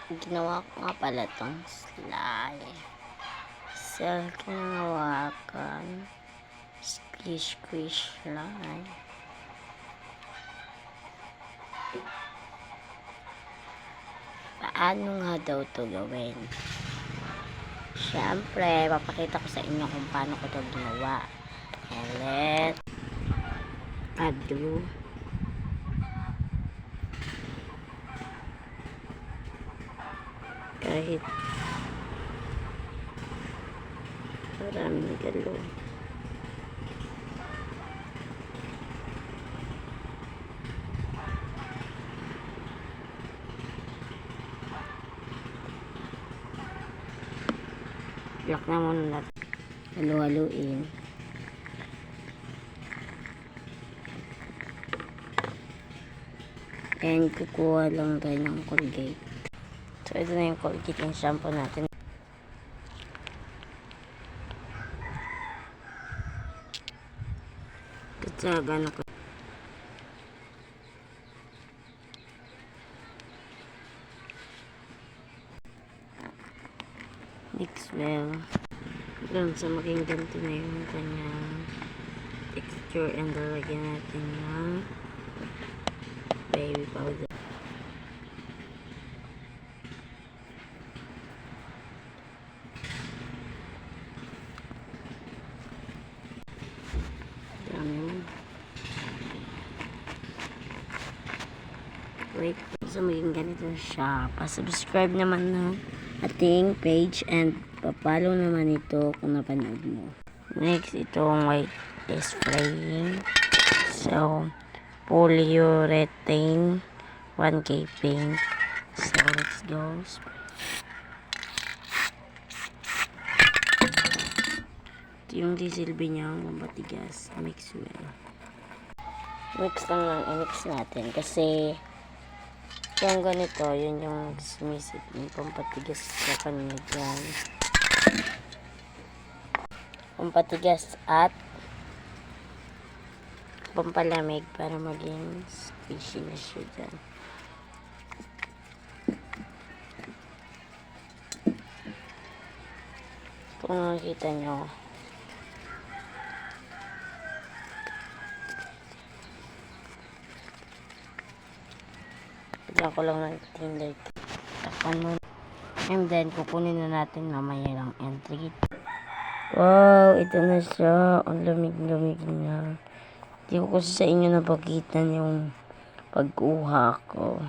Ginawa ko nga pala tong slime. Self kinahawakan. Squish lang. Paano nga daw to gawin? Siyempre, papakita ko sa inyo kung paano ko to ginawa. Let's do kahit maraming galo. Lock na muna natin. Halu-haluin. And kukuha lang tayo ng Colgate. So, ito na yung Colgate yung shampoo natin. Katsaga na ko. Mix well. Hanggang sa maging ganito na yung kanyang texture, and lalagyan natin ng baby powder. Wait, so maging ganito siya. Pa-subscribe naman ng ating page and pa-follow naman ito kung napanood mo. Next, itong white is spraying. So, polyurethane 1K paint. So, let's go. Ito yung disilbi niya, mabatigas. Mix well. Mix lang lang i-mix natin kasi yung ganito, yun yung sumisip, yung pampatigas sa panig yan. Pampatigas at pampalamig para maging squishy na siya dyan. Kung nakikita nyo, ko lang ng tinder. Takpan mo. And then, kukunin na natin mamaya lang entry. Wow, ito na siya. Ang lamig-lamig niya. Hindi ko kasi sa inyo napagitan yung pagkuha ko.